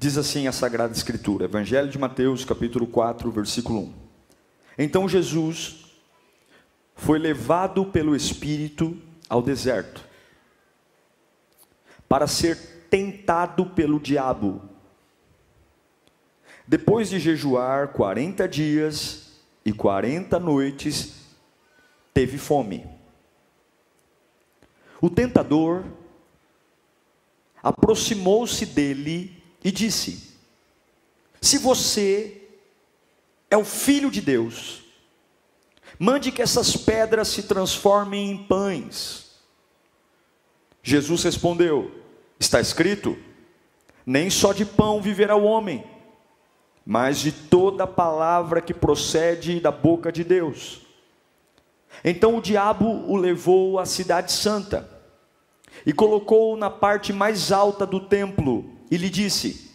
Diz assim a Sagrada Escritura, Evangelho de Mateus, capítulo 4, versículo 1. Então Jesus foi levado pelo Espírito ao deserto, para ser tentado pelo diabo. Depois de jejuar 40 dias e 40 noites, teve fome. O tentador aproximou-se dele e disse: se você é o Filho de Deus, mande que essas pedras se transformem em pães. Jesus respondeu: está escrito, nem só de pão viverá o homem, mas de toda palavra que procede da boca de Deus. Então o diabo o levou à cidade santa, e colocou-o na parte mais alta do templo, e lhe disse: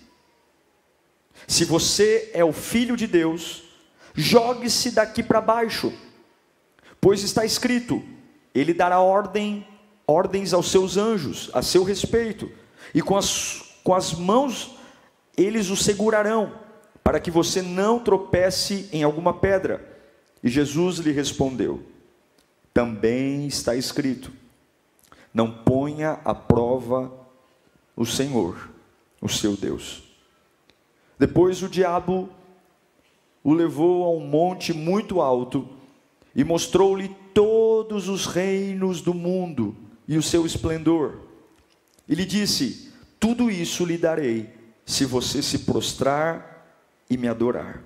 se você é o Filho de Deus, jogue-se daqui para baixo, pois está escrito, ele dará ordens aos seus anjos, a seu respeito, e com as mãos eles o segurarão, para que você não tropece em alguma pedra. E Jesus lhe respondeu: também está escrito, não ponha à prova o Senhor, o seu Deus. Depois o diabo o levou a um monte muito alto, e mostrou-lhe todos os reinos do mundo, e o seu esplendor. E lhe disse: tudo isso lhe darei, se você se prostrar e me adorar.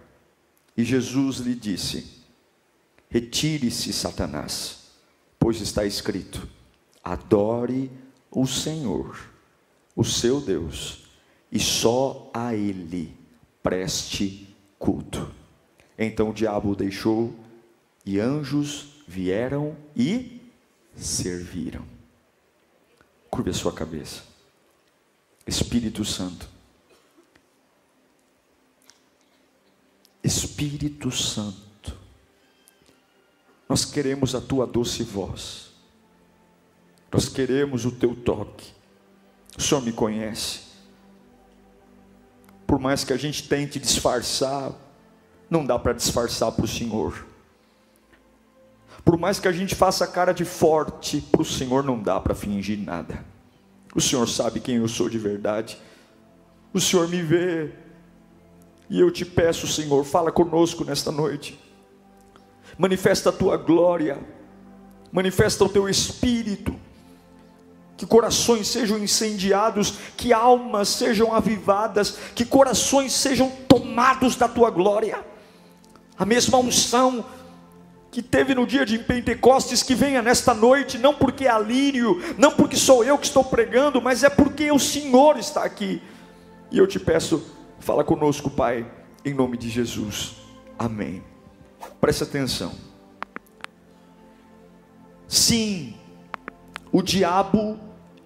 E Jesus lhe disse: retire-se, Satanás, pois está escrito, adore o Senhor, o seu Deus, e só a Ele preste culto. Então o diabo o deixou, e anjos vieram e serviram. Curve a sua cabeça. Espírito Santo, Espírito Santo, nós queremos a tua doce voz, nós queremos o teu toque. O Senhor me conhece. Por mais que a gente tente disfarçar, não dá para disfarçar para o Senhor. Por mais que a gente faça cara de forte, para o Senhor não dá para fingir nada. O Senhor sabe quem eu sou de verdade. O Senhor me vê. E eu te peço, Senhor, fala conosco nesta noite. Manifesta a tua glória. Manifesta o teu Espírito. Que corações sejam incendiados, que almas sejam avivadas, que corações sejam tomados da tua glória. A mesma unção que teve no dia de Pentecostes, que venha nesta noite, não porque é Alírio, não porque sou eu que estou pregando, mas é porque o Senhor está aqui. E eu te peço, fala conosco, Pai, em nome de Jesus, amém. Preste atenção. Sim, o diabo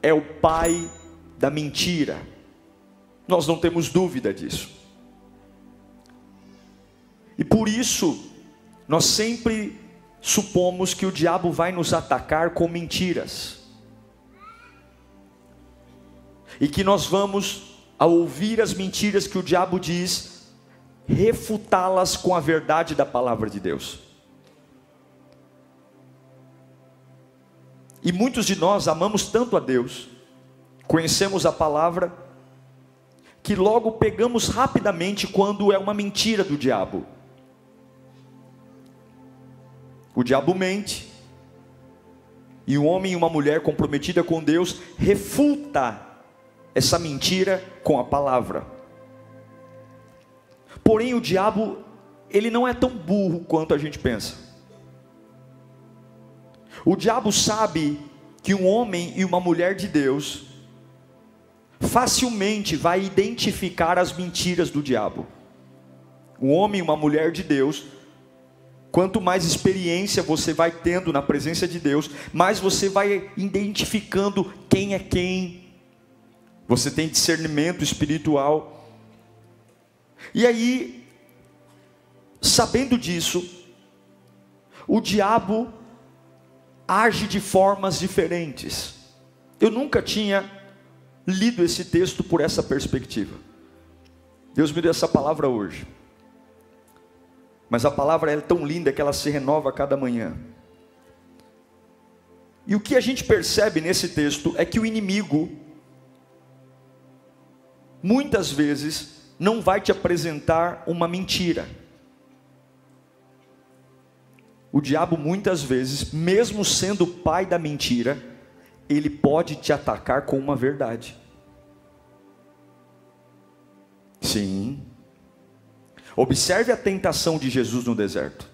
é o pai da mentira, nós não temos dúvida disso, e por isso, nós sempre supomos que o diabo vai nos atacar com mentiras, e que nós vamos, ao ouvir as mentiras que o diabo diz, refutá-las com a verdade da palavra de Deus. E muitos de nós amamos tanto a Deus, conhecemos a palavra, que logo pegamos rapidamente quando é uma mentira do diabo. O diabo mente, e um homem e uma mulher comprometida com Deus refuta essa mentira com a palavra. Porém o diabo, ele não é tão burro quanto a gente pensa. O diabo sabe que um homem e uma mulher de Deus facilmente vai identificar as mentiras do diabo. Um homem e uma mulher de Deus, quanto mais experiência você vai tendo na presença de Deus, mais você vai identificando quem é quem. Você tem discernimento espiritual. E aí, sabendo disso, o diabo age de formas diferentes. Eu nunca tinha lido esse texto por essa perspectiva. Deus me deu essa palavra hoje. Mas a palavra é tão linda que ela se renova a cada manhã. E o que a gente percebe nesse texto é que o inimigo, muitas vezes, não vai te apresentar uma mentira. O diabo muitas vezes, mesmo sendo o pai da mentira, ele pode te atacar com uma verdade. Sim. Observe a tentação de Jesus no deserto.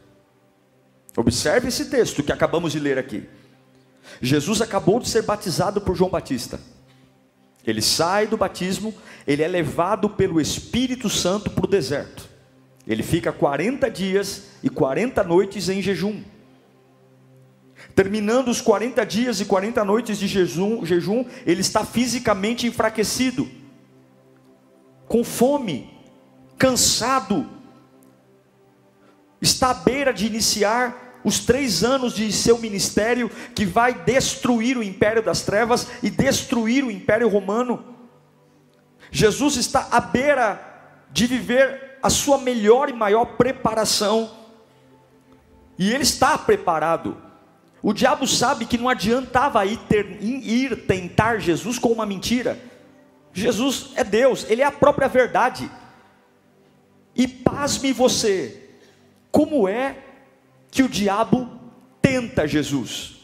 Observe esse texto que acabamos de ler aqui. Jesus acabou de ser batizado por João Batista. Ele sai do batismo, ele é levado pelo Espírito Santo para o deserto. Ele fica 40 dias e 40 noites em jejum. Terminando os 40 dias e 40 noites de jejum, ele está fisicamente enfraquecido, com fome, cansado, está à beira de iniciar os 3 anos de seu ministério, que vai destruir o império das trevas e destruir o império romano. Jesus está à beira de viver a sua melhor e maior preparação, e ele está preparado. O diabo sabe que não adiantava ir tentar Jesus com uma mentira. Jesus é Deus, ele é a própria verdade. E pasme você, como é que o diabo tenta Jesus?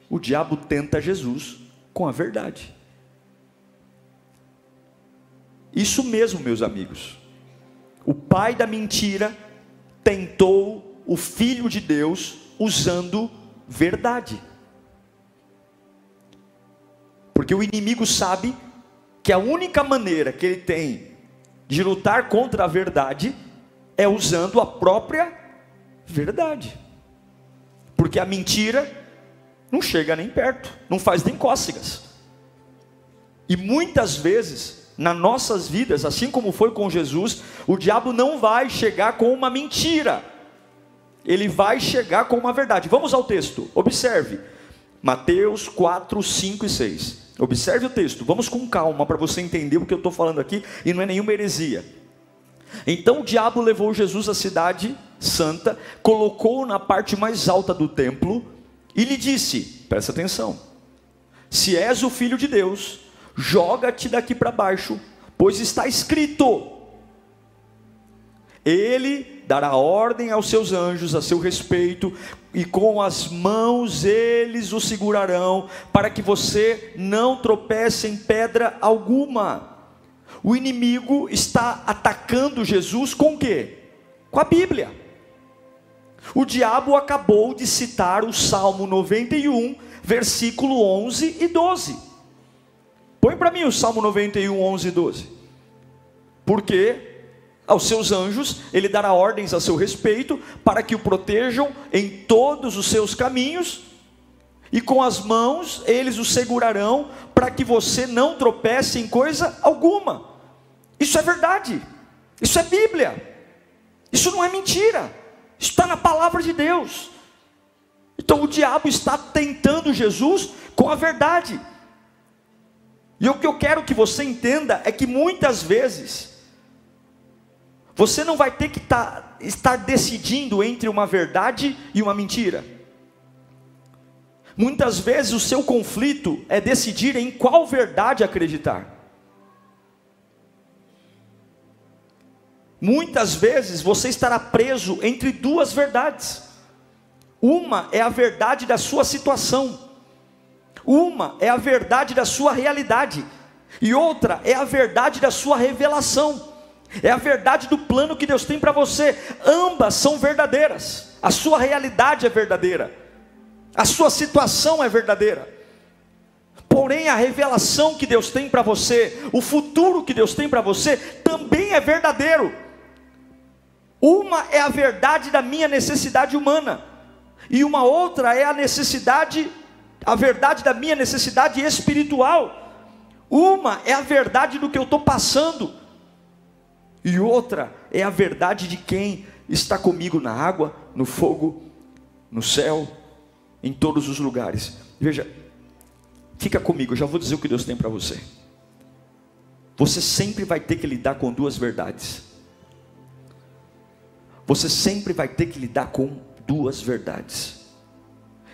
O diabo tenta Jesus com a verdade. Isso mesmo, meus amigos. O pai da mentira tentou o Filho de Deus usando verdade. Porque o inimigo sabe que a única maneira que ele tem de lutar contra a verdade é usando a própria verdade. Porque a mentira não chega nem perto, não faz nem cócegas. E muitas vezes, nas nossas vidas, assim como foi com Jesus, o diabo não vai chegar com uma mentira, ele vai chegar com uma verdade. Vamos ao texto, observe, Mateus 4, 5 e 6. Observe o texto, vamos com calma para você entender o que eu estou falando aqui, e não é nenhuma heresia. Então o diabo levou Jesus à cidade santa, colocou-o na parte mais alta do templo, e lhe disse, presta atenção, se és o Filho de Deus, joga-te daqui para baixo, pois está escrito, ele dará ordem aos seus anjos a seu respeito, e com as mãos eles o segurarão, para que você não tropece em pedra alguma. O inimigo está atacando Jesus com o quê? Com a Bíblia. O diabo acabou de citar o Salmo 91, versículo 11 e 12. Põe para mim o Salmo 91, 11 e 12. Porque aos seus anjos ele dará ordens a seu respeito, para que o protejam em todos os seus caminhos, e com as mãos eles o segurarão, para que você não tropece em coisa alguma. Isso é verdade, isso é Bíblia, isso não é mentira, isso está na palavra de Deus. Então o diabo está tentando Jesus com a verdade. E o que eu quero que você entenda é que muitas vezes você não vai ter que estar decidindo entre uma verdade e uma mentira. Muitas vezes o seu conflito é decidir em qual verdade acreditar. Muitas vezes você estará preso entre duas verdades. Uma é a verdade da sua situação, uma é a verdade da sua realidade, e outra é a verdade da sua revelação. É a verdade do plano que Deus tem para você. Ambas são verdadeiras. A sua realidade é verdadeira, a sua situação é verdadeira. Porém a revelação que Deus tem para você, o futuro que Deus tem para você, também é verdadeiro. Uma é a verdade da minha necessidade humana, e uma outra é a verdade da minha necessidade espiritual. Uma é a verdade do que eu estou passando, e outra é a verdade de quem está comigo na água, no fogo, no céu, em todos os lugares. Veja, fica comigo, eu já vou dizer o que Deus tem para você. você sempre vai ter que lidar com duas verdades. Você sempre vai ter que lidar com duas verdades.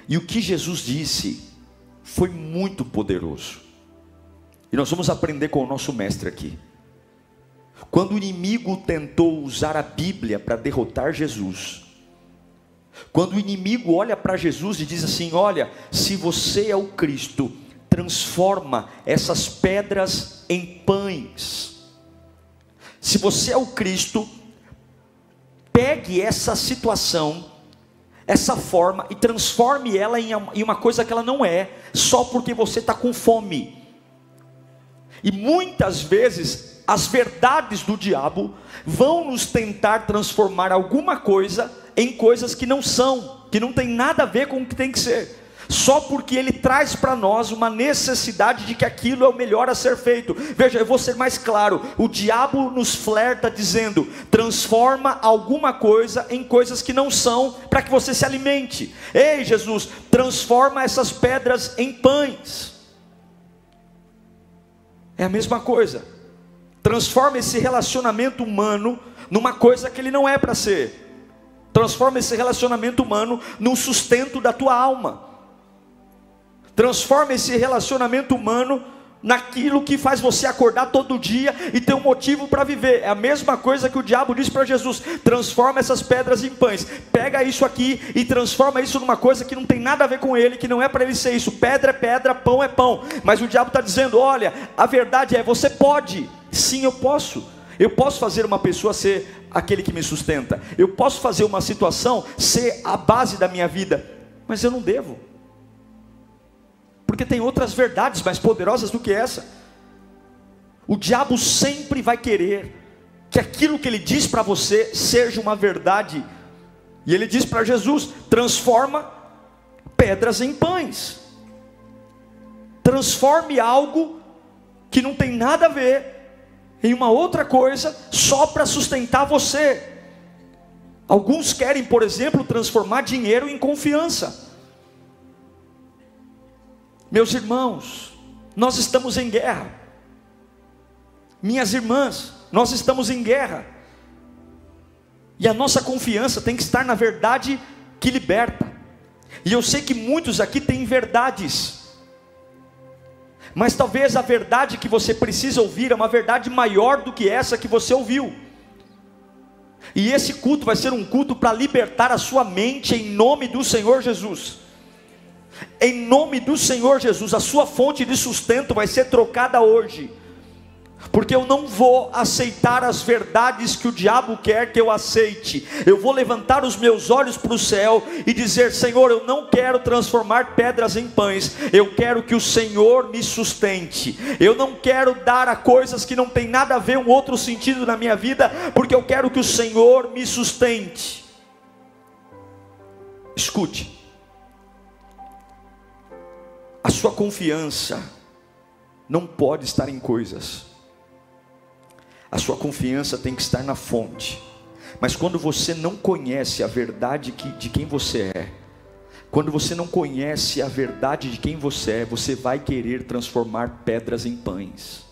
E o que Jesus disse foi muito poderoso. E nós vamos aprender com o nosso mestre aqui. Quando o inimigo tentou usar a Bíblia para derrotar Jesus, quando o inimigo olha para Jesus e diz assim: olha, se você é o Cristo, transforma essas pedras em pães. Se você é o Cristo, pegue essa situação, essa forma, e transforme ela em uma coisa que ela não é, só porque você está com fome. E muitas vezes as verdades do diabo vão nos tentar transformar alguma coisa em coisas que não são, que não tem nada a ver com o que tem que ser, só porque ele traz para nós uma necessidade de que aquilo é o melhor a ser feito. Veja, eu vou ser mais claro: o diabo nos flerta dizendo: transforma alguma coisa em coisas que não são, para que você se alimente. Ei, Jesus, transforma essas pedras em pães. É a mesma coisa. Transforma esse relacionamento humano numa coisa que ele não é para ser. Transforma esse relacionamento humano num sustento da tua alma. Transforma esse relacionamento humano naquilo que faz você acordar todo dia e ter um motivo para viver. É a mesma coisa que o diabo disse para Jesus: transforma essas pedras em pães. Pega isso aqui e transforma isso numa coisa que não tem nada a ver com ele, que não é para ele ser isso. Pedra é pedra, pão é pão. Mas o diabo está dizendo: olha, a verdade é, você pode. Sim, eu posso. Eu posso fazer uma pessoa ser aquele que me sustenta. Eu posso fazer uma situação ser a base da minha vida. Mas eu não devo, porque tem outras verdades mais poderosas do que essa. O diabo sempre vai querer que aquilo que ele diz para você seja uma verdade. E ele diz para Jesus: transforma pedras em pães. Transforme algo que não tem nada a ver em uma outra coisa, só para sustentar você. Alguns querem, por exemplo, transformar dinheiro em confiança. Meus irmãos, nós estamos em guerra. Minhas irmãs, nós estamos em guerra. E a nossa confiança tem que estar na verdade que liberta. E eu sei que muitos aqui têm verdades, mas talvez a verdade que você precisa ouvir é uma verdade maior do que essa que você ouviu. E esse culto vai ser um culto para libertar a sua mente em nome do Senhor Jesus. Em nome do Senhor Jesus, a sua fonte de sustento vai ser trocada hoje. Porque eu não vou aceitar as verdades que o diabo quer que eu aceite. Eu vou levantar os meus olhos para o céu e dizer: Senhor, eu não quero transformar pedras em pães. Eu quero que o Senhor me sustente. Eu não quero dar a coisas que não tem nada a ver um outro sentido na minha vida, porque eu quero que o Senhor me sustente. Escute. A sua confiança não pode estar em coisas. A sua confiança tem que estar na fonte. Mas quando você não conhece a verdade de quem você é, quando você não conhece a verdade de quem você é, você vai querer transformar pedras em pães.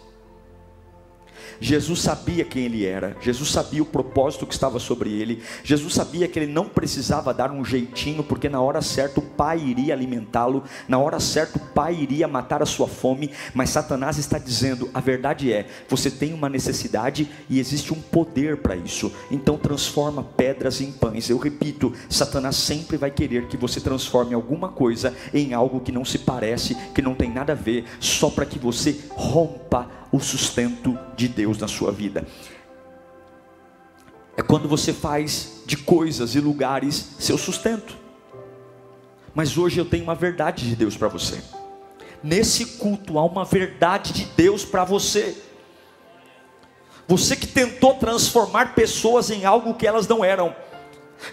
Jesus sabia quem ele era, Jesus sabia o propósito que estava sobre ele, Jesus sabia que ele não precisava dar um jeitinho, porque na hora certa o Pai iria alimentá-lo, na hora certa o Pai iria matar a sua fome. Mas Satanás está dizendo: a verdade é, você tem uma necessidade e existe um poder para isso, então transforma pedras em pães. Eu repito, Satanás sempre vai querer que você transforme alguma coisa em algo que não se parece, que não tem nada a ver, só para que você rompa o sustento de Deus na sua vida. É quando você faz de coisas e lugares seu sustento. Mas hoje eu tenho uma verdade de Deus para você. Nesse culto há uma verdade de Deus para você. Você que tentou transformar pessoas em algo que elas não eram.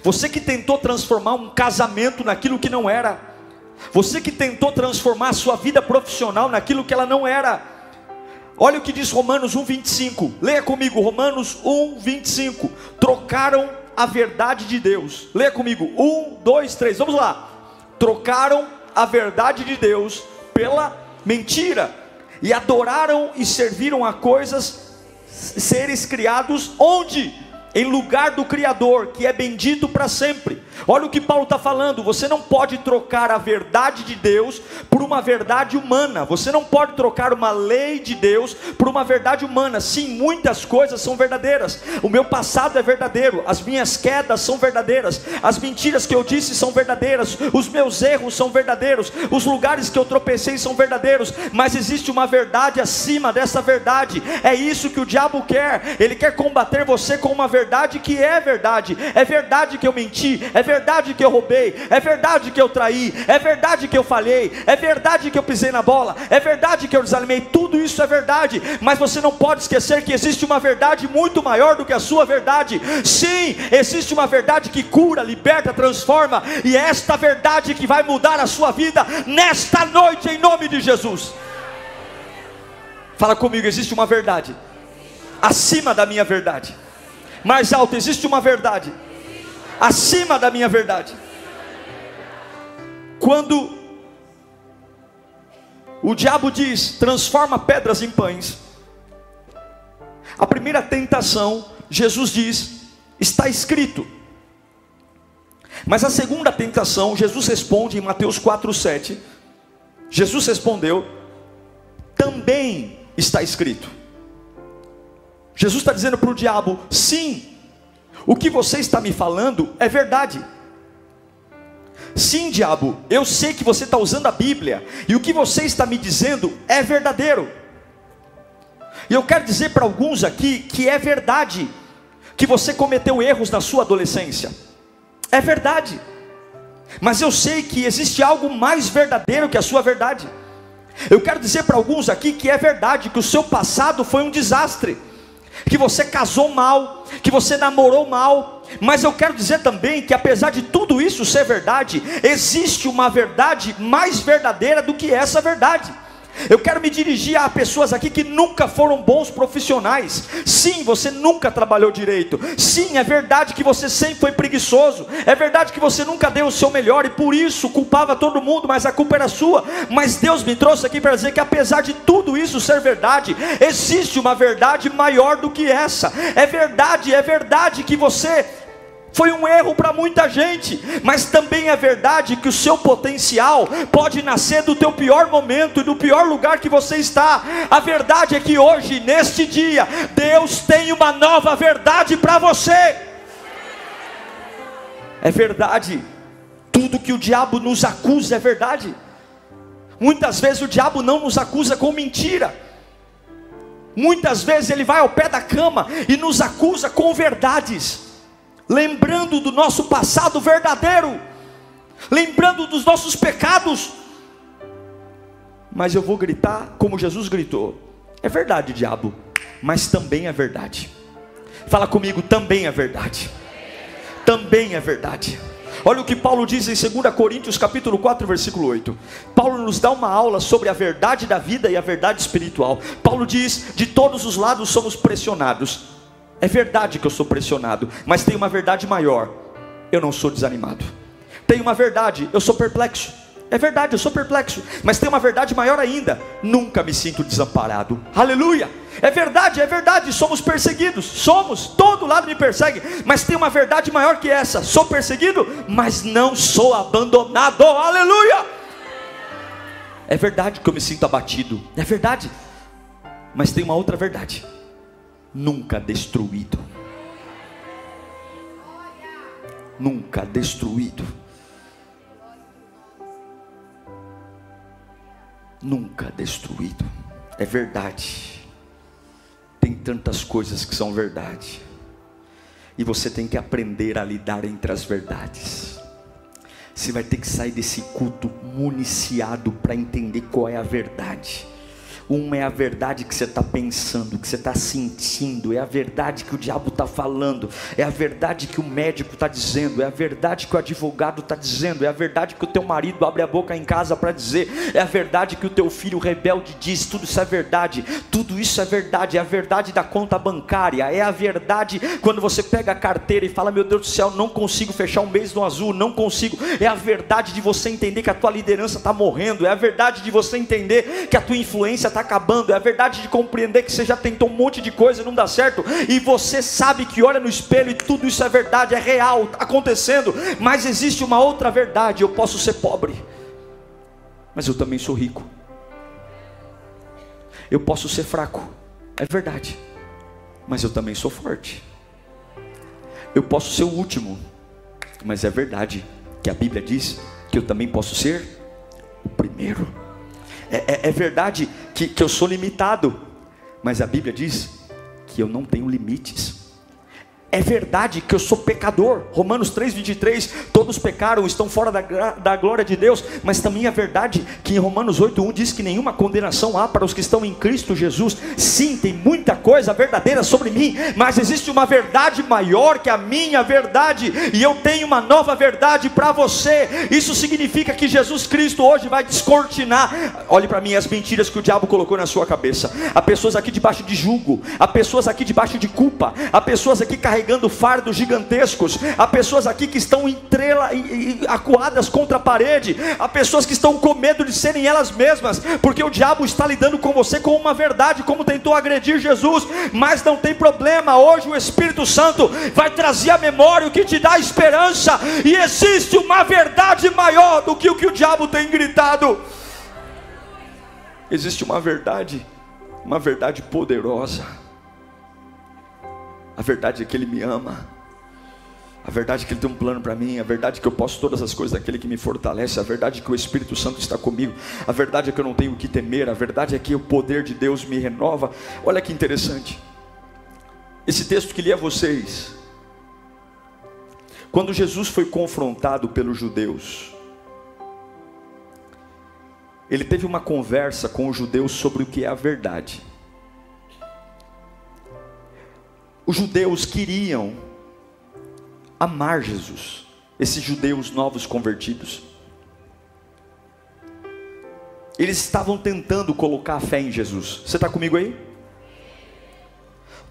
Você que tentou transformar um casamento naquilo que não era. Você que tentou transformar a sua vida profissional naquilo que ela não era. Olha o que diz Romanos 1:25. Leia comigo, Romanos 1:25. Trocaram a verdade de Deus. Leia comigo, 1, 2, 3, vamos lá. Trocaram a verdade de Deus pela mentira. e adoraram e serviram a coisas, seres criados onde? Em lugar do Criador, que é bendito para sempre. Olha o que Paulo está falando: você não pode trocar a verdade de Deus por uma verdade humana. Você não pode trocar uma lei de Deus por uma verdade humana. Sim, muitas coisas são verdadeiras. O meu passado é verdadeiro, as minhas quedas são verdadeiras, as mentiras que eu disse são verdadeiras, os meus erros são verdadeiros, os lugares que eu tropecei são verdadeiros. Mas existe uma verdade acima dessa verdade. É isso que o diabo quer. Ele quer combater você com uma verdade que é verdade. É verdade que eu menti, é verdade que eu roubei, é verdade que eu traí, é verdade que eu falhei, é verdade que eu pisei na bola, é verdade que eu desanimei. Tudo isso é verdade, mas você não pode esquecer que existe uma verdade muito maior do que a sua verdade. Sim, existe uma verdade que cura, liberta, transforma, e é esta verdade que vai mudar a sua vida nesta noite, em nome de Jesus. Fala comigo: existe uma verdade acima da minha verdade. Mais alto: existe uma verdade acima da minha verdade. Quando o diabo diz: transforma pedras em pães, a primeira tentação, Jesus diz: está escrito. Mas a segunda tentação, Jesus responde em Mateus 4:7. Jesus respondeu: também está escrito. Jesus está dizendo para o diabo: sim, o que você está me falando é verdade. Sim, diabo, eu sei que você está usando a Bíblia, e o que você está me dizendo é verdadeiro. E eu quero dizer para alguns aqui que é verdade que você cometeu erros na sua adolescência. É verdade. Mas eu sei que existe algo mais verdadeiro que a sua verdade. Eu quero dizer para alguns aqui que é verdade que o seu passado foi um desastre, que você casou mal, que você namorou mal. Mas eu quero dizer também que apesar de tudo isso ser verdade, existe uma verdade mais verdadeira do que essa verdade. Eu quero me dirigir a pessoas aqui que nunca foram bons profissionais. Sim, você nunca trabalhou direito. Sim, é verdade que você sempre foi preguiçoso. É verdade que você nunca deu o seu melhor e por isso culpava todo mundo, mas a culpa era sua. Mas Deus me trouxe aqui para dizer que apesar de tudo isso ser verdade, existe uma verdade maior do que essa. É verdade que você foi um erro para muita gente, mas também é verdade que o seu potencial pode nascer do teu pior momento e do pior lugar que você está. A verdade é que hoje, neste dia, Deus tem uma nova verdade para você. É verdade, tudo que o diabo nos acusa é verdade. Muitas vezes o diabo não nos acusa com mentira. Muitas vezes ele vai ao pé da cama e nos acusa com verdades, lembrando do nosso passado verdadeiro, lembrando dos nossos pecados. Mas eu vou gritar como Jesus gritou: é verdade, diabo, mas também é verdade. Fala comigo: também é verdade. Também é verdade. Olha o que Paulo diz em 2 Coríntios capítulo 4, versículo 8. Paulo nos dá uma aula sobre a verdade da vida e a verdade espiritual. Paulo diz: de todos os lados somos pressionados. É verdade que eu sou pressionado, mas tem uma verdade maior: eu não sou desanimado. Tem uma verdade: eu sou perplexo. É verdade, eu sou perplexo, mas tem uma verdade maior ainda: nunca me sinto desamparado. Aleluia! É verdade, somos perseguidos. Somos, todo lado me persegue. Mas tem uma verdade maior que essa: sou perseguido, mas não sou abandonado. Aleluia! É verdade que eu me sinto abatido. É verdade, mas tem uma outra verdade: nunca destruído. Nunca destruído. Nunca destruído. É verdade. Tem tantas coisas que são verdade, e você tem que aprender a lidar entre as verdades. Você vai ter que sair desse culto municiado para entender qual é a verdade. Uma é a verdade que você está pensando, que você está sentindo, é a verdade que o diabo está falando, é a verdade que o médico está dizendo, é a verdade que o advogado está dizendo, é a verdade que o teu marido abre a boca em casa para dizer, é a verdade que o teu filho rebelde diz. Tudo isso é verdade, tudo isso é verdade. É a verdade da conta bancária, é a verdade quando você pega a carteira e fala: meu Deus do céu, não consigo fechar um mês no azul, não consigo. É a verdade de você entender que a tua liderança está morrendo, é a verdade de você entender que a tua influência está está acabando, é a verdade de compreender que você já tentou um monte de coisa e não dá certo, e você sabe que olha no espelho e tudo isso é verdade, é real, está acontecendo, mas existe uma outra verdade: eu posso ser pobre, mas eu também sou rico. Eu posso ser fraco, é verdade, mas eu também sou forte. Eu posso ser o último, mas é verdade que a Bíblia diz que eu também posso ser o primeiro. É verdade que eu sou limitado, mas a Bíblia diz que eu não tenho limites. É verdade que eu sou pecador, Romanos 3:23, todos pecaram, estão fora da glória de Deus. Mas também é verdade que em Romanos 8:1 diz que nenhuma condenação há para os que estão em Cristo Jesus. Sim, tem muita coisa verdadeira sobre mim, mas existe uma verdade maior que a minha verdade, e eu tenho uma nova verdade para você. Isso significa que Jesus Cristo hoje vai descortinar, olhe para mim, as mentiras que o diabo colocou na sua cabeça. Há pessoas aqui debaixo de jugo, há pessoas aqui debaixo de culpa, há pessoas aqui carregando fardos gigantescos, há pessoas aqui que estão acuadas contra a parede, há pessoas que estão com medo de serem elas mesmas, porque o diabo está lidando com você com uma verdade, como tentou agredir Jesus. Mas não tem problema, hoje o Espírito Santo vai trazer à memória o que te dá esperança, e existe uma verdade maior do que o que o diabo tem gritado. Existe uma verdade poderosa. A verdade é que Ele me ama, a verdade é que Ele tem um plano para mim, a verdade é que eu posso todas as coisas daquele que me fortalece, a verdade é que o Espírito Santo está comigo, a verdade é que eu não tenho o que temer, a verdade é que o poder de Deus me renova. Olha que interessante, esse texto que li a vocês, quando Jesus foi confrontado pelos judeus, Ele teve uma conversa com os judeus sobre o que é a verdade. Os judeus queriam amar Jesus, esses judeus novos convertidos. Eles estavam tentando colocar a fé em Jesus. Você está comigo aí?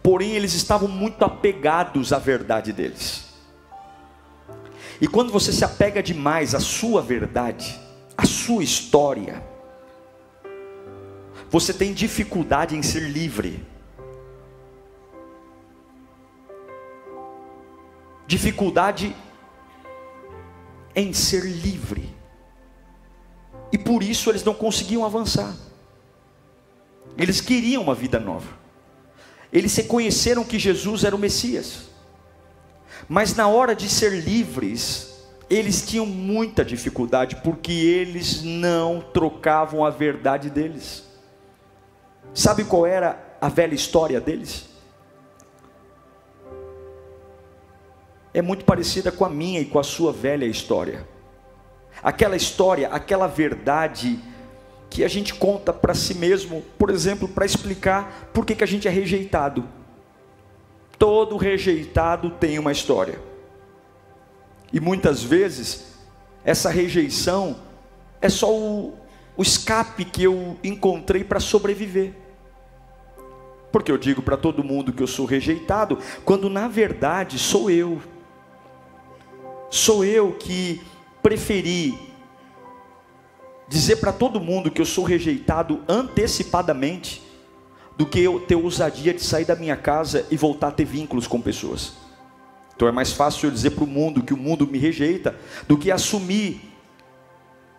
Porém, eles estavam muito apegados à verdade deles. E quando você se apega demais à sua verdade, à sua história, você tem dificuldade em ser livre. Dificuldade em ser livre. E por isso eles não conseguiam avançar. Eles queriam uma vida nova. Eles reconheceram que Jesus era o Messias. Mas na hora de ser livres, eles tinham muita dificuldade, porque eles não trocavam a verdade deles. Sabe qual era a velha história deles? É muito parecida com a minha e com a sua velha história. Aquela história, aquela verdade que a gente conta para si mesmo, por exemplo, para explicar por que a gente é rejeitado. Todo rejeitado tem uma história. E muitas vezes, essa rejeição é só o escape que eu encontrei para sobreviver. Porque eu digo para todo mundo que eu sou rejeitado, quando na verdade sou eu. Sou eu que preferi dizer para todo mundo que eu sou rejeitado antecipadamente, do que eu ter ousadia de sair da minha casa e voltar a ter vínculos com pessoas. Então é mais fácil eu dizer para o mundo que o mundo me rejeita, do que assumir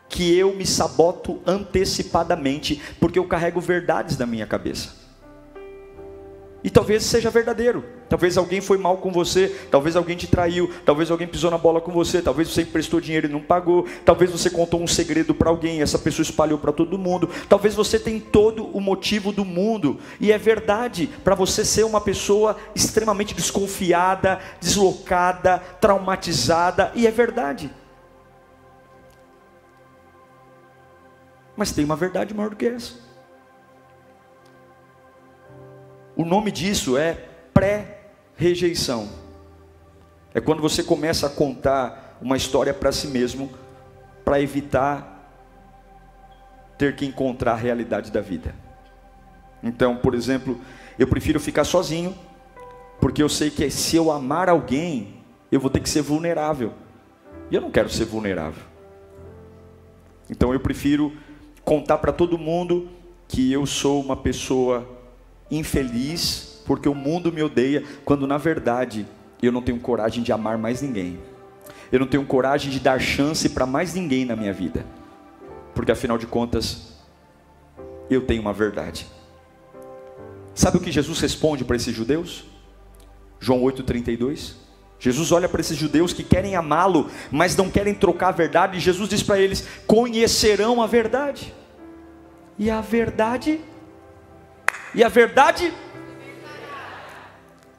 que eu me saboto antecipadamente, porque eu carrego verdades na minha cabeça. E talvez seja verdadeiro, talvez alguém foi mal com você, talvez alguém te traiu, talvez alguém pisou na bola com você, talvez você emprestou dinheiro e não pagou, talvez você contou um segredo para alguém e essa pessoa espalhou para todo mundo, talvez você tem todo o motivo do mundo, e é verdade, para você ser uma pessoa extremamente desconfiada, deslocada, traumatizada, e é verdade. Mas tem uma verdade maior do que essa. O nome disso é pré-rejeição. É quando você começa a contar uma história para si mesmo, para evitar ter que encontrar a realidade da vida. Então, por exemplo, eu prefiro ficar sozinho, porque eu sei que se eu amar alguém, eu vou ter que ser vulnerável. E eu não quero ser vulnerável. Então eu prefiro contar para todo mundo que eu sou uma pessoa infeliz porque o mundo me odeia, quando na verdade eu não tenho coragem de amar mais ninguém. Eu não tenho coragem de dar chance para mais ninguém na minha vida, porque afinal de contas eu tenho uma verdade. Sabe o que Jesus responde para esses judeus? João 8,32. Jesus olha para esses judeus que querem amá-lo, mas não querem trocar a verdade, e Jesus diz para eles: conhecerão a verdade, e a verdade,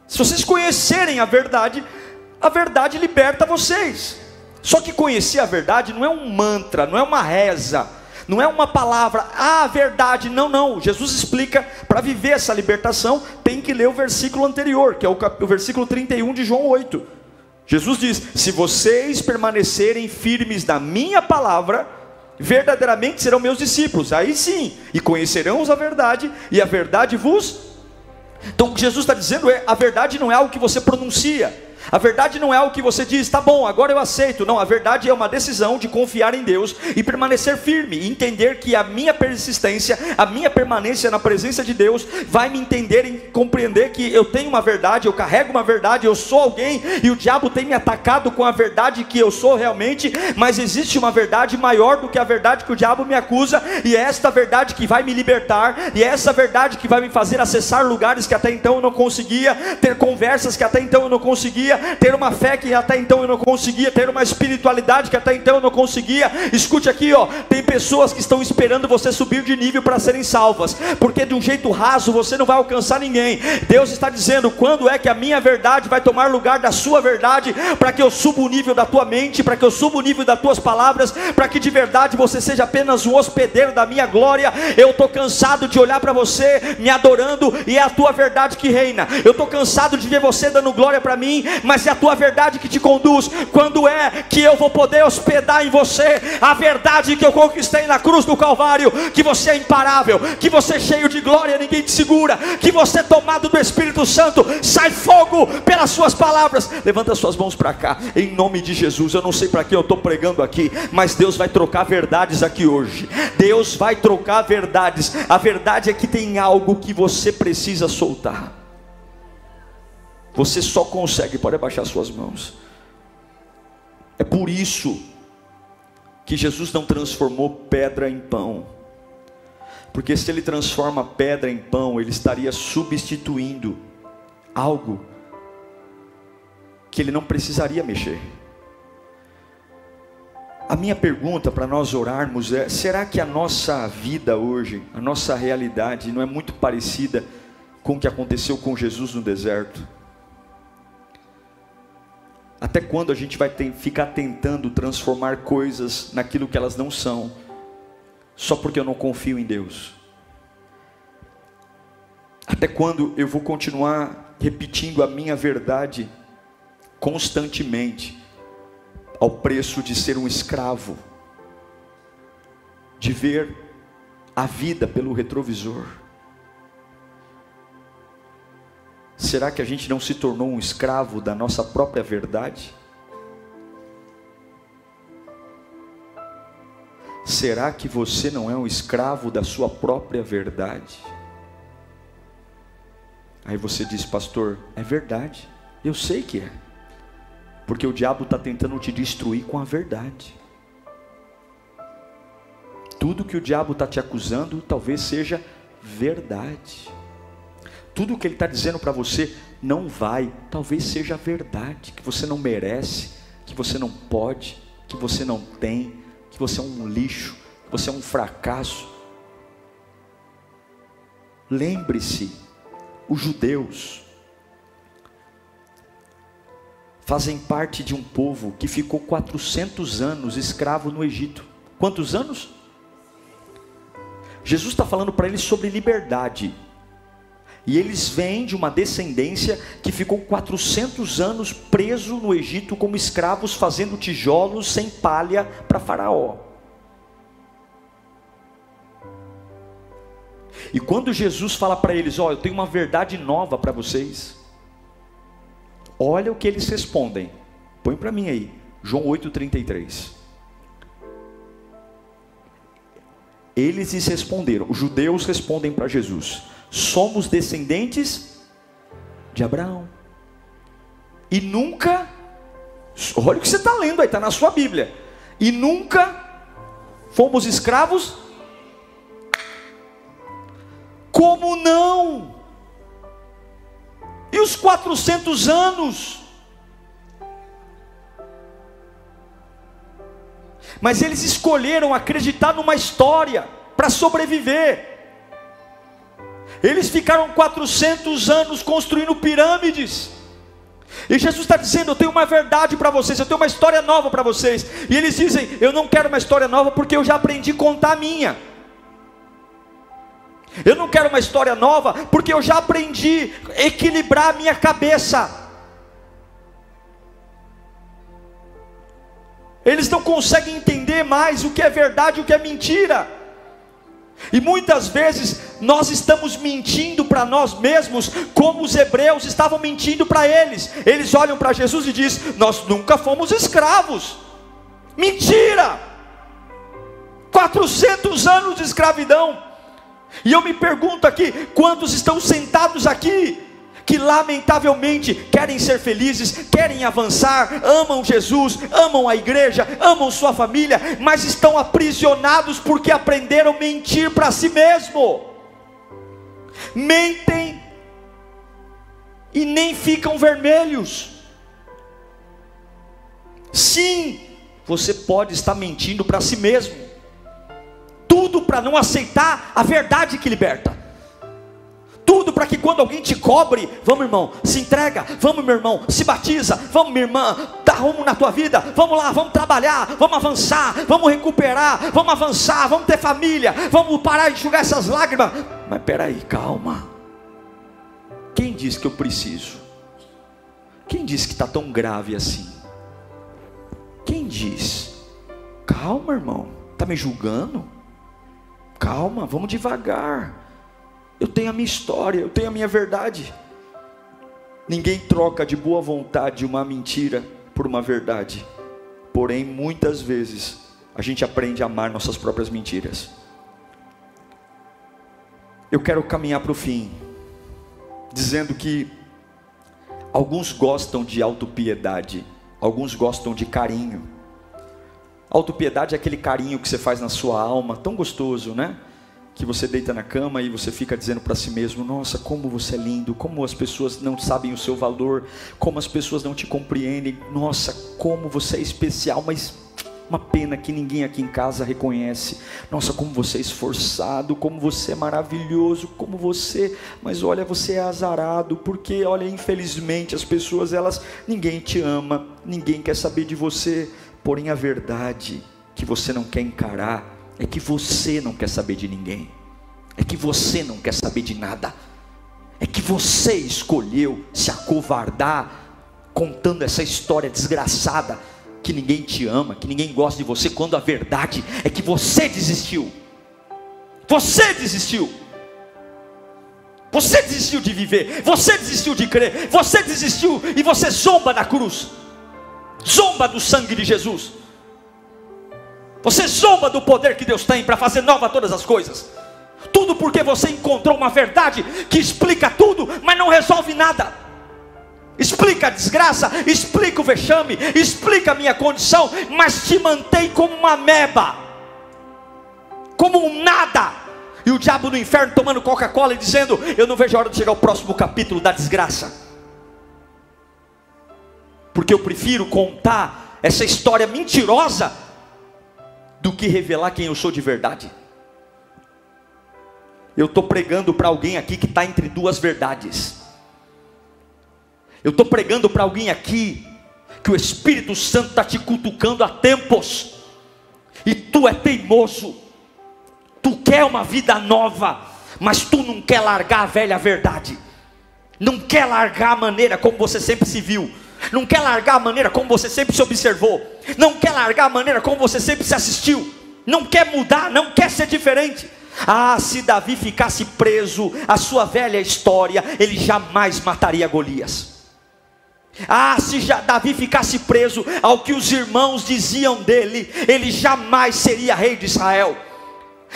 se vocês conhecerem a verdade liberta vocês. Só que conhecer a verdade não é um mantra, não é uma reza, não é uma palavra, a verdade, não. Jesus explica, para viver essa libertação, tem que ler o versículo anterior, que é o versículo 31 de João 8. Jesus diz: se vocês permanecerem firmes na minha palavra, verdadeiramente serão meus discípulos, aí sim, e conhecerão a verdade, e a verdade vos... Então o que Jesus está dizendo é: a verdade não é algo que você pronuncia, a verdade não é algo que você diz, tá bom, agora eu aceito. Não, a verdade é uma decisão de confiar em Deus e permanecer firme, e entender que a minha persistência, a minha permanência na presença de Deus vai me entender e compreender que eu tenho uma verdade, eu carrego uma verdade, eu sou alguém, e o diabo tem me atacado com a verdade que eu sou realmente, mas existe uma verdade maior do que a verdade que o diabo me acusa, e é esta verdade que vai me libertar, e é essa verdade que vai me fazer acessar lugares que até então eu não conseguia, ter conversas que até então eu não conseguia, ter uma fé que até então eu não conseguia, ter uma espiritualidade que até então eu não conseguia. Escute aqui, tem pessoas que estão esperando você subir de nível para serem salvas, porque de um jeito raso você não vai alcançar ninguém. Deus está dizendo: quando é que a minha verdade vai tomar lugar da sua verdade, para que eu suba o nível da tua mente, para que eu suba o nível das tuas palavras, para que de verdade você seja apenas um hospedeiro da minha glória. Eu estou cansado de olhar para você me adorando, e é a tua verdade que reina. Eu estou cansado de ver você dando glória para mim, mas é a tua verdade que te conduz. Quando é que eu vou poder hospedar em você a verdade que eu conquistei na cruz do Calvário? Que você é imparável, que você é cheio de glória, ninguém te segura, que você é tomado do Espírito Santo, sai fogo pelas suas palavras. Levanta suas mãos para cá, em nome de Jesus. Eu não sei para que eu estou pregando aqui, mas Deus vai trocar verdades aqui hoje. Deus vai trocar verdades. A verdade é que tem algo que você precisa soltar. Você só consegue, pode abaixar suas mãos. É por isso que Jesus não transformou pedra em pão, porque se ele transforma pedra em pão, ele estaria substituindo algo que ele não precisaria mexer. A minha pergunta para nós orarmos é: será que a nossa vida hoje, a nossa realidade não é muito parecida com o que aconteceu com Jesus no deserto? Até quando a gente vai ficar tentando transformar coisas naquilo que elas não são, só porque eu não confio em Deus? Até quando eu vou continuar repetindo a minha verdade constantemente, ao preço de ser um escravo, de ver a vida pelo retrovisor? Será que a gente não se tornou um escravo da nossa própria verdade? Será que você não é um escravo da sua própria verdade? Aí você diz: pastor, é verdade, eu sei que é, porque o diabo está tentando te destruir com a verdade. Tudo que o diabo está te acusando talvez seja verdade. Tudo o que ele está dizendo para você não vai, talvez seja verdade, que você não merece, que você não pode, que você não tem, que você é um lixo, que você é um fracasso. Lembre-se, os judeus fazem parte de um povo que ficou 400 anos escravo no Egito. Quantos anos? Jesus está falando para eles sobre liberdade. E eles vêm de uma descendência que ficou 400 anos preso no Egito como escravos, fazendo tijolos sem palha para Faraó. E quando Jesus fala para eles: eu tenho uma verdade nova para vocês, olha o que eles respondem. Põe para mim aí, João 8,33. Eles lhes responderam, os judeus respondem para Jesus: somos descendentes de Abraão. E nunca, olha o que você está lendo aí, está na sua Bíblia. E nunca fomos escravos. Como não? E os 400 anos? Mas eles escolheram acreditar numa história para sobreviver. Eles ficaram 400 anos construindo pirâmides. E Jesus está dizendo: eu tenho uma verdade para vocês, eu tenho uma história nova para vocês. E eles dizem: eu não quero uma história nova porque eu já aprendi a contar a minha. Eu não quero uma história nova porque eu já aprendi a equilibrar a minha cabeça. Eles não conseguem entender mais o que é verdade e o que é mentira. E muitas vezes nós estamos mentindo para nós mesmos, como os hebreus estavam mentindo para eles. Eles olham para Jesus e dizem: nós nunca fomos escravos. Mentira! 400 anos de escravidão. E eu me pergunto aqui, quantos estão sentados aqui que lamentavelmente querem ser felizes, querem avançar, amam Jesus, amam a igreja, amam sua família, mas estão aprisionados porque aprenderam a mentir para si mesmo. Mentem e nem ficam vermelhos. Sim, você pode estar mentindo para si mesmo, tudo para não aceitar a verdade que liberta. Tudo para que quando alguém te cobre: vamos irmão, se entrega, vamos meu irmão, se batiza, vamos minha irmã, dá rumo na tua vida, vamos lá, vamos trabalhar, vamos avançar, vamos recuperar, vamos avançar, vamos ter família, vamos parar de enxugar essas lágrimas. Mas peraí, calma. Quem disse que eu preciso? Quem disse que está tão grave assim? Quem diz? Calma irmão, está me julgando? Calma, vamos devagar. Eu tenho a minha história, eu tenho a minha verdade. Ninguém troca de boa vontade uma mentira por uma verdade. Porém, muitas vezes a gente aprende a amar nossas próprias mentiras. Eu quero caminhar para o fim, dizendo que alguns gostam de autopiedade, alguns gostam de carinho. Autopiedade é aquele carinho que você faz na sua alma, tão gostoso, né? Que você deita na cama e você fica dizendo para si mesmo: nossa, como você é lindo, como as pessoas não sabem o seu valor, como as pessoas não te compreendem, nossa, como você é especial, mas uma pena que ninguém aqui em casa reconhece. Nossa, como você é esforçado, como você é maravilhoso, como você, mas olha, você é azarado, porque olha, infelizmente as pessoas, ninguém te ama, ninguém quer saber de você. Porém a verdade que você não quer encarar é que você não quer saber de ninguém, é que você não quer saber de nada, é que você escolheu se acovardar, contando essa história desgraçada, que ninguém te ama, que ninguém gosta de você, quando a verdade é que você desistiu. Você desistiu. Você desistiu de viver, você desistiu de crer, você desistiu e você zomba da cruz, zomba do sangue de Jesus. Você zomba do poder que Deus tem para fazer nova todas as coisas. Tudo porque você encontrou uma verdade que explica tudo, mas não resolve nada. Explica a desgraça, explica o vexame, explica a minha condição, mas te mantém como uma ameba, como um nada. E o diabo no inferno tomando Coca-Cola e dizendo: eu não vejo a hora de chegar ao próximo capítulo da desgraça, porque eu prefiro contar essa história mentirosa do que revelar quem eu sou de verdade. Eu estou pregando para alguém aqui que está entre duas verdades. Eu estou pregando para alguém aqui que o Espírito Santo está te cutucando há tempos, e tu é teimoso, tu quer uma vida nova, mas tu não quer largar a velha verdade, não quer largar a maneira como você sempre se viu, não quer largar a maneira como você sempre se observou, não quer largar a maneira como você sempre se assistiu, não quer mudar, não quer ser diferente. Ah, se Davi ficasse preso à sua velha história, ele jamais mataria Golias. Ah, se Davi ficasse preso ao que os irmãos diziam dele, ele jamais seria rei de Israel.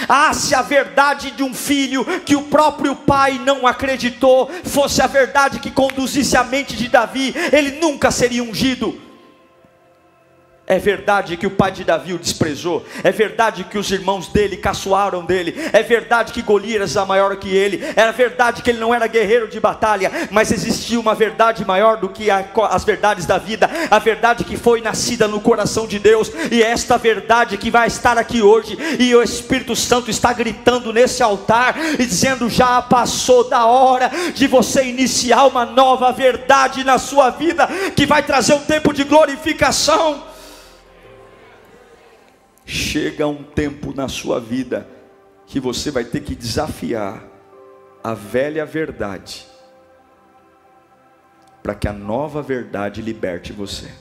Ah, se a verdade de um filho que o próprio pai não acreditou fosse a verdade que conduzisse a mente de Davi, ele nunca seria ungido. É verdade que o pai de Davi o desprezou, é verdade que os irmãos dele caçoaram dele, é verdade que Golias era maior que ele, era verdade que ele não era guerreiro de batalha, mas existia uma verdade maior do que as verdades da vida, a verdade que foi nascida no coração de Deus, e é esta verdade que vai estar aqui hoje, e o Espírito Santo está gritando nesse altar, e dizendo: já passou da hora de você iniciar uma nova verdade na sua vida, que vai trazer um tempo de glorificação. Chega um tempo na sua vida que você vai ter que desafiar a velha verdade, para que a nova verdade liberte você.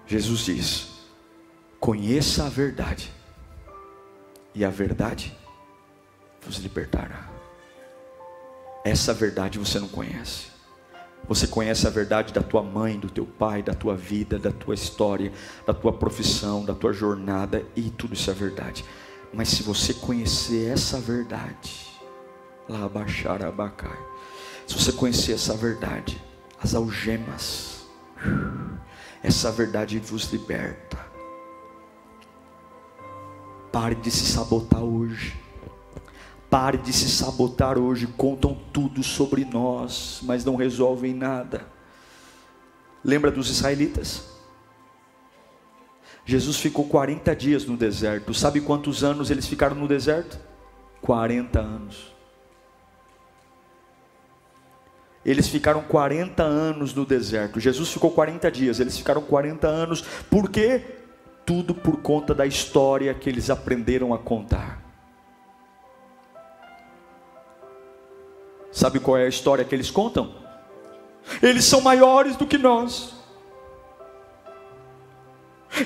Jesus diz: conheça a verdade, e a verdade vos libertará. Essa verdade você não conhece. Você conhece a verdade da tua mãe, do teu pai, da tua vida, da tua história, da tua profissão, da tua jornada, e tudo isso é verdade. Mas se você conhecer essa verdade, lá abaixar abacai, se você conhecer essa verdade, as algemas, essa verdade vos liberta. Pare de se sabotar hoje. Pare de se sabotar hoje. Contam tudo sobre nós, mas não resolvem nada. Lembra dos israelitas? Jesus ficou 40 dias no deserto. Sabe quantos anos eles ficaram no deserto? 40 anos. Eles ficaram 40 anos no deserto. Jesus ficou 40 dias, eles ficaram 40 anos. Por quê? Tudo por conta da história que eles aprenderam a contar. Sabe qual é a história que eles contam? Eles são maiores do que nós,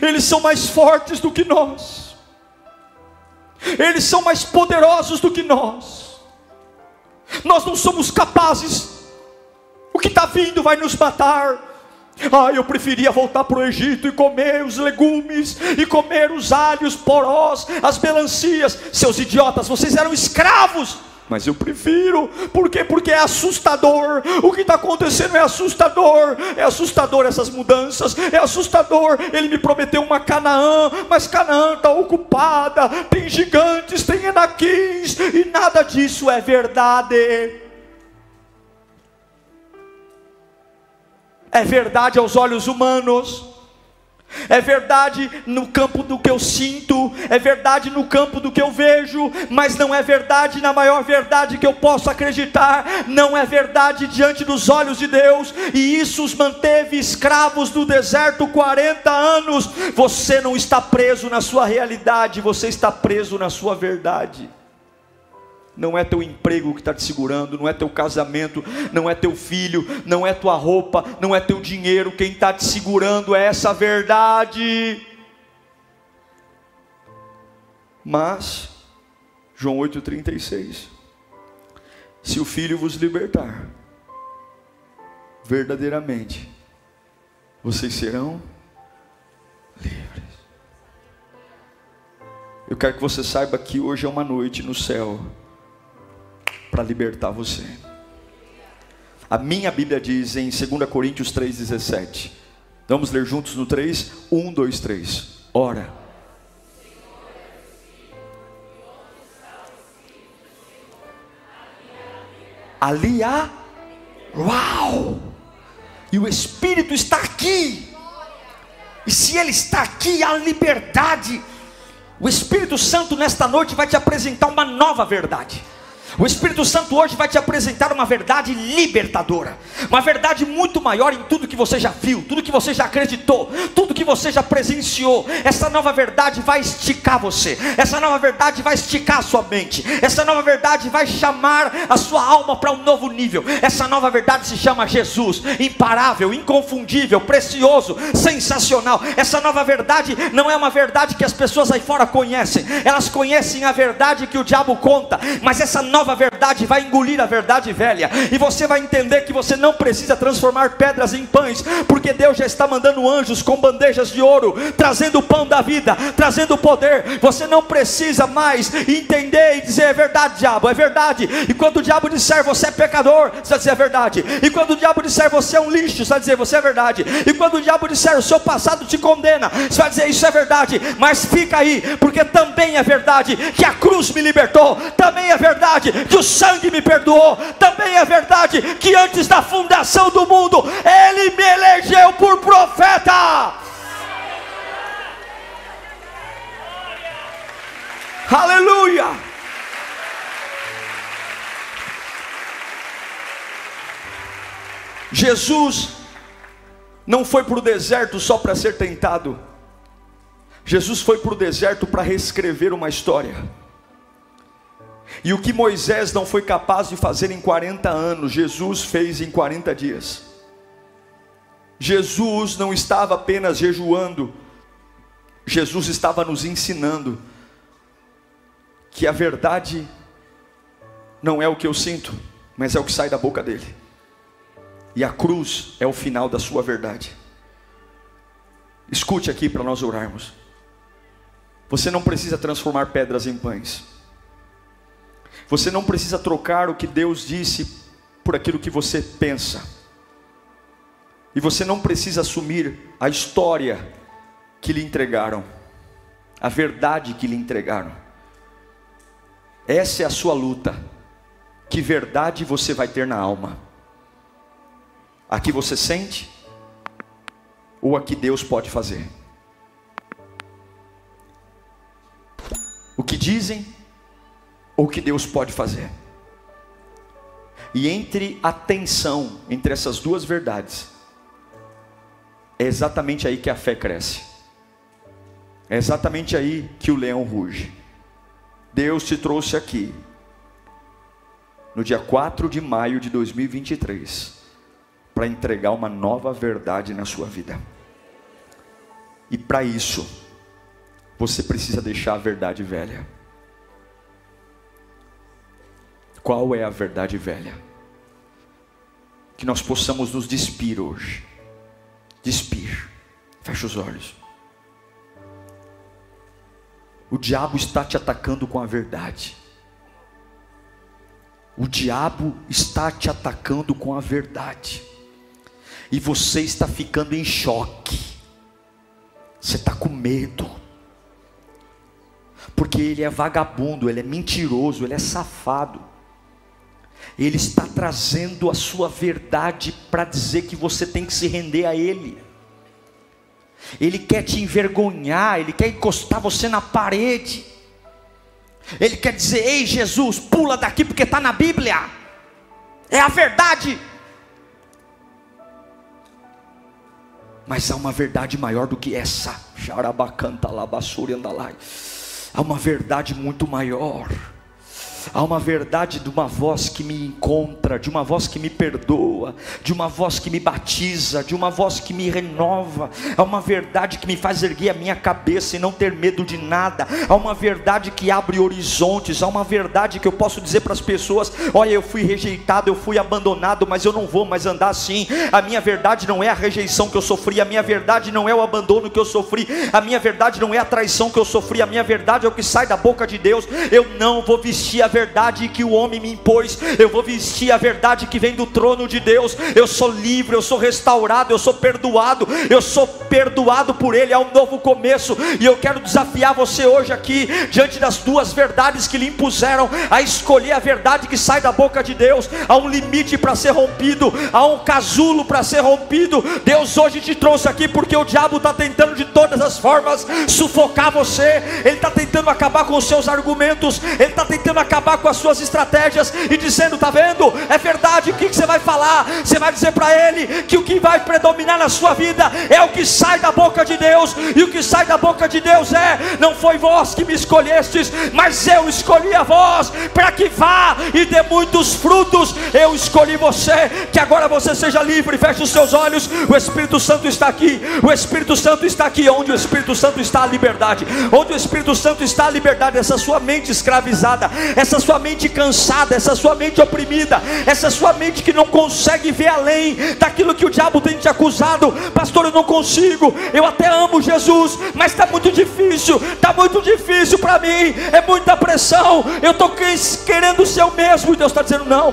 eles são mais fortes do que nós, eles são mais poderosos do que nós não somos capazes, o que está vindo vai nos matar. Eu preferia voltar para o Egito e comer os legumes, e comer os alhos, porós, as melancias. Seus idiotas, vocês eram escravos. Mas eu prefiro. Por quê? Porque é assustador. O que está acontecendo é assustador. É assustador essas mudanças. É assustador. Ele me prometeu uma Canaã, mas Canaã está ocupada. Tem gigantes, tem Enaquins, e nada disso é verdade. É verdade aos olhos humanos, é verdade no campo do que eu sinto, é verdade no campo do que eu vejo, mas não é verdade na maior verdade que eu posso acreditar. Não é verdade diante dos olhos de Deus, e isso os manteve escravos no deserto 40 anos. Você não está preso na sua realidade, você está preso na sua verdade. Não é teu emprego que está te segurando, não é teu casamento, não é teu filho, não é tua roupa, não é teu dinheiro. Quem está te segurando é essa verdade. Mas, João 8,36, se o Filho vos libertar, verdadeiramente, vocês serão livres. Eu quero que você saiba que hoje é uma noite no céu para libertar você. A minha Bíblia diz em 2 Coríntios 3,17. Vamos ler juntos no 3? 1, 2, 3. Ora, ali há, uau, e o Espírito está aqui, e se Ele está aqui, há liberdade. O Espírito Santo nesta noite vai te apresentar uma nova verdade. O Espírito Santo hoje vai te apresentar uma verdade libertadora, uma verdade muito maior em tudo que você já viu, tudo que você já acreditou, tudo que você já presenciou. Essa nova verdade vai esticar você, essa nova verdade vai esticar a sua mente, essa nova verdade vai chamar a sua alma para um novo nível. Essa nova verdade se chama Jesus, imparável, inconfundível, precioso, sensacional. Essa nova verdade não é uma verdade que as pessoas aí fora conhecem, elas conhecem a verdade que o diabo conta, mas essa nova nova verdade vai engolir a verdade velha, e você vai entender que você não precisa transformar pedras em pães, porque Deus já está mandando anjos com bandejas de ouro, trazendo o pão da vida, trazendo o poder. Você não precisa mais entender e dizer: é verdade, diabo, é verdade. E quando o diabo disser você é pecador, você vai dizer: é verdade. E quando o diabo disser você é um lixo, você vai dizer: você é verdade. E quando o diabo disser o seu passado te condena, você vai dizer: isso é verdade. Mas fica aí, porque também é verdade que a cruz me libertou, também é verdade que o sangue me perdoou, também é verdade que antes da fundação do mundo Ele me elegeu por profeta. Aleluia! Jesus não foi para o deserto só para ser tentado. Jesus foi para o deserto para reescrever uma história. E o que Moisés não foi capaz de fazer em 40 anos, Jesus fez em 40 dias. Jesus não estava apenas jejuando, Jesus estava nos ensinando que a verdade não é o que eu sinto, mas é o que sai da boca dele. E a cruz é o final da sua verdade. Escute aqui para nós orarmos. Você não precisa transformar pedras em pães. Você não precisa trocar o que Deus disse por aquilo que você pensa. E você não precisa assumir a história que lhe entregaram, a verdade que lhe entregaram. Essa é a sua luta. Que verdade você vai ter na alma? A que você sente, ou a que Deus pode fazer? O que dizem, ou o que Deus pode fazer? E entre a tensão entre essas duas verdades, é exatamente aí que a fé cresce. É exatamente aí que o leão ruge. Deus te trouxe aqui no dia 4 de maio de 2023 para entregar uma nova verdade na sua vida. E para isso você precisa deixar a verdade velha. Qual é a verdade velha? Que nós possamos nos despir hoje. Despir. Fecha os olhos. O diabo está te atacando com a verdade. O diabo está te atacando com a verdade. E você está ficando em choque. Você está com medo. Porque ele é vagabundo, ele é mentiroso, ele é safado. Ele está trazendo a sua verdade para dizer que você tem que se render a ele. Ele quer te envergonhar, ele quer encostar você na parede. Ele quer dizer: ei Jesus, pula daqui porque está na Bíblia. É a verdade. Mas há uma verdade maior do que essa. Há uma verdade muito maior. Há uma verdade de uma voz que me encontra, de uma voz que me perdoa, de uma voz que me batiza, de uma voz que me renova. Há uma verdade que me faz erguer a minha cabeça e não ter medo de nada. Há uma verdade que abre horizontes. Há uma verdade que eu posso dizer para as pessoas: olha, eu fui rejeitado, eu fui abandonado, mas eu não vou mais andar assim. A minha verdade não é a rejeição que eu sofri, a minha verdade não é o abandono que eu sofri, a minha verdade não é a traição que eu sofri, a minha verdade é o que sai da boca de Deus. Eu não vou vestir a verdade que o homem me impôs, eu vou vestir a verdade que vem do trono de Deus. Eu sou livre, eu sou restaurado, eu sou perdoado por Ele. É um novo começo, e eu quero desafiar você hoje aqui, diante das duas verdades que lhe impuseram, a escolher a verdade que sai da boca de Deus. Há um limite para ser rompido, há um casulo para ser rompido. Deus hoje te trouxe aqui porque o diabo está tentando de todas as formas sufocar você. Ele está tentando acabar com os seus argumentos, ele está tentando acabar com as suas estratégias e dizendo: está vendo? É verdade. O que você vai falar? Você vai dizer para ele que o que vai predominar na sua vida é o que sai da boca de Deus. E o que sai da boca de Deus é: não foi vós que me escolhestes, mas eu escolhi a vós para que vá e dê muitos frutos. Eu escolhi você, que agora você seja livre. Feche os seus olhos. O Espírito Santo está aqui. O Espírito Santo está aqui. Onde o Espírito Santo está, a liberdade. Onde o Espírito Santo está, a liberdade. Essa sua mente escravizada, essa essa sua mente cansada, essa sua mente oprimida, essa sua mente que não consegue ver além daquilo que o diabo tem te acusado. Pastor, eu não consigo, eu até amo Jesus, mas está muito difícil para mim, é muita pressão, eu estou querendo ser o mesmo. E Deus está dizendo: não,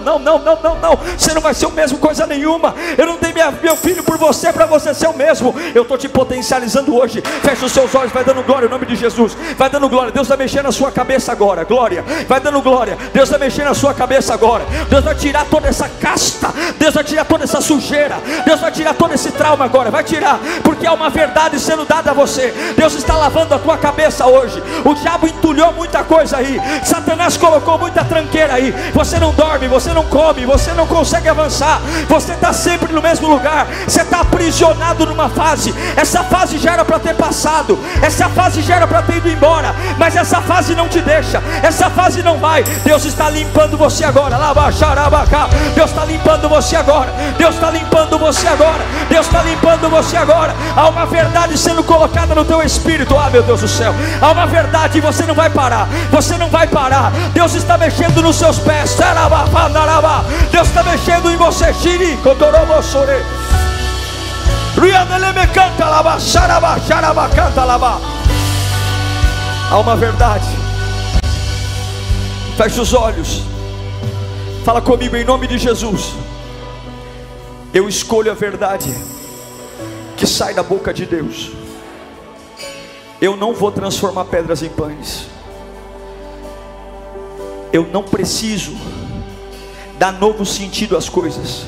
você não vai ser o mesmo coisa nenhuma. Eu não dei meu filho por você para você ser o mesmo. Eu estou te potencializando hoje. Fecha os seus olhos, vai dando glória em nome de Jesus, vai dando glória. Deus vai mexer na sua cabeça agora, glória, vai dando glória. Deus vai mexer na sua cabeça agora. Deus vai tirar toda essa casta, Deus vai tirar toda essa sujeira, Deus vai tirar todo esse trauma agora, vai tirar, porque há uma verdade sendo dada a você. Deus está lavando a tua cabeça hoje. O diabo entulhou muita coisa aí, Satanás colocou muita tranqueira aí. Você não dorme, você não come, você não consegue avançar, você está sempre no mesmo lugar, você está aprisionado numa fase. Essa fase já era para ter passado, essa fase já era para ter ido embora, mas essa fase não te deixa, essa fase não vai. Deus está limpando você agora. Deus está limpando você agora, Deus está limpando você agora, Deus está limpando você agora. Há uma verdade sendo colocada no teu espírito. Ah, meu Deus do céu, há uma verdade e você não vai parar, você não vai parar. Deus está mexendo nos seus pés, Deus está mexendo em você. Há uma verdade. Feche os olhos, fala comigo em nome de Jesus. Eu escolho a verdade que sai da boca de Deus. Eu não vou transformar pedras em pães. Eu não preciso dar novo sentido às coisas.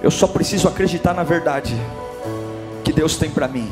Eu só preciso acreditar na verdade que Deus tem para mim.